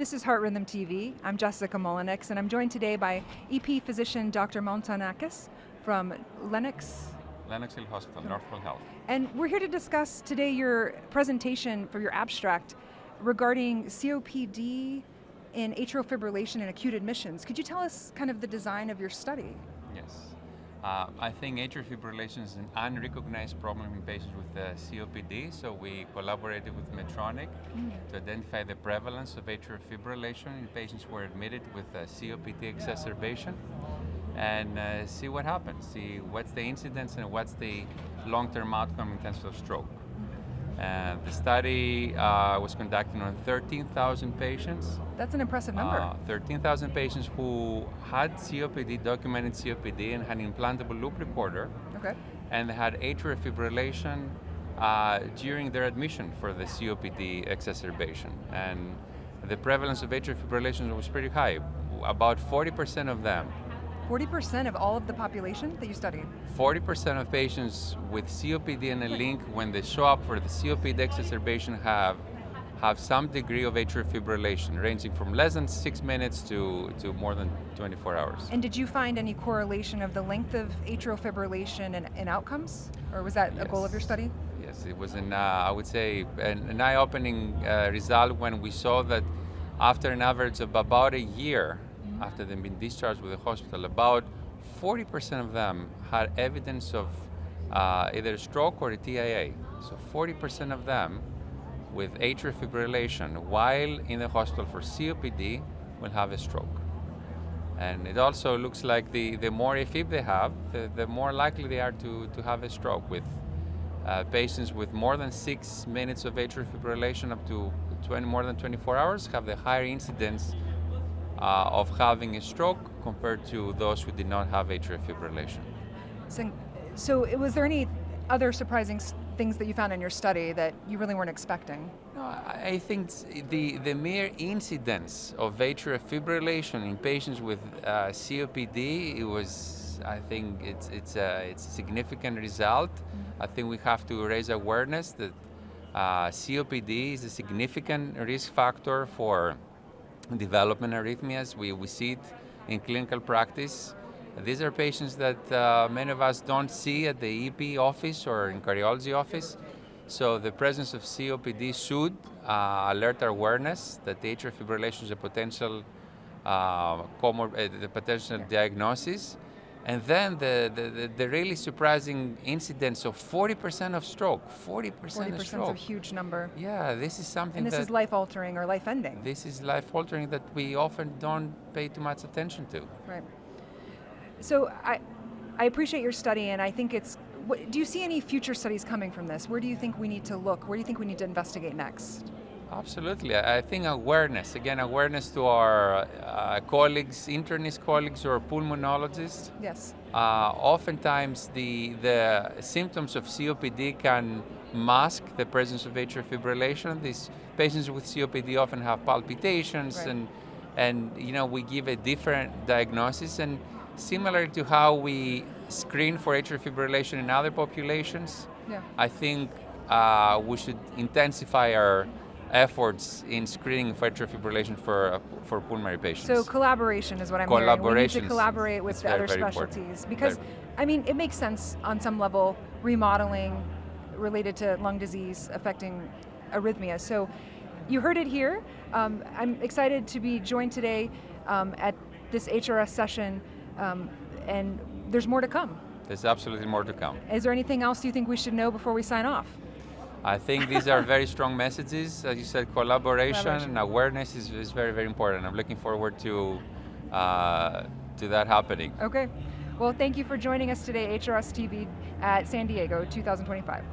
This is Heart Rhythm TV. I'm Jessica Mullenix, and I'm joined today by EP physician Dr. Mountantonakis from Lennox Hill Hospital, Northwell Health. And we're here to discuss today your presentation for your abstract regarding COPD in atrial fibrillation and acute admissions. Could you tell us kind of the design of your study? Yes. I think atrial fibrillation is an unrecognized problem in patients with COPD, so we collaborated with Medtronic to identify the prevalence of atrial fibrillation in patients who are admitted with COPD exacerbation and see what happens, see what's the incidence and what's the long-term outcome in terms of stroke. The study was conducted on 13,000 patients. That's an impressive number. 13,000 patients who had COPD, documented COPD, and had an implantable loop recorder. Okay. And they had atrial fibrillation during their admission for the COPD exacerbation. And the prevalence of atrial fibrillation was pretty high. About 40% of them. 40% of all of the population that you studied? 40% of patients with COPD and a link, when they show up for the COPD exacerbation, have some degree of atrial fibrillation, ranging from less than 6 minutes to more than 24 hours. And did you find any correlation of the length of atrial fibrillation and outcomes? Or was that a goal of your study? Yes, it was I would say, an eye-opening result when we saw that after an average of about a year after they've been discharged with the hospital, about 40% of them had evidence of either stroke or a TIA. So 40% of them with atrial fibrillation while in the hospital for COPD will have a stroke. And it also looks like the more AFib they have, the more likely they are to have a stroke, with patients with more than 6 minutes of atrial fibrillation up to more than 24 hours have the higher incidence of having a stroke compared to those who did not have atrial fibrillation. So was there any other surprising things that you found in your study that you really weren't expecting? No, I think the mere incidence of atrial fibrillation in patients with COPD, it was, I think it's a significant result. I think we have to raise awareness that COPD is a significant risk factor for development arrhythmias. We see it in clinical practice. These are patients that many of us don't see at the EP office or in cardiology office. So the presence of COPD should alert our awareness that atrial fibrillation is a potential potential diagnosis. And then the really surprising incidence of 40% of stroke. 40% of stroke. Is a huge number. Yeah, this is something and this is life-altering or life-ending. This is life-altering that we often don't pay too much attention to. Right. So I appreciate your study, and I think do you see any future studies coming from this? Where do you think we need to look? Where do you think we need to investigate next? Absolutely. I think awareness, again, awareness to our colleagues, internist colleagues or pulmonologists. Yes. Oftentimes the symptoms of COPD can mask the presence of atrial fibrillation. These patients with COPD often have palpitations, right. and we give a different diagnosis. And similar to how we screen for atrial fibrillation in other populations, I think we should intensify our efforts in screening for atrial fibrillation for pulmonary patients. So collaboration is what I'm hearing. We need to collaborate with the other specialties important. Because, I mean, it makes sense on some level, remodeling related to lung disease affecting arrhythmia. So you heard it here. I'm excited to be joined today at this HRS session, and there's more to come. There's absolutely more to come. Is there anything else you think we should know before we sign off? I think these are very strong messages. As you said, collaboration and awareness is very, very important. I'm looking forward to that happening. Okay. Well, thank you for joining us today, HRS TV at San Diego 2025.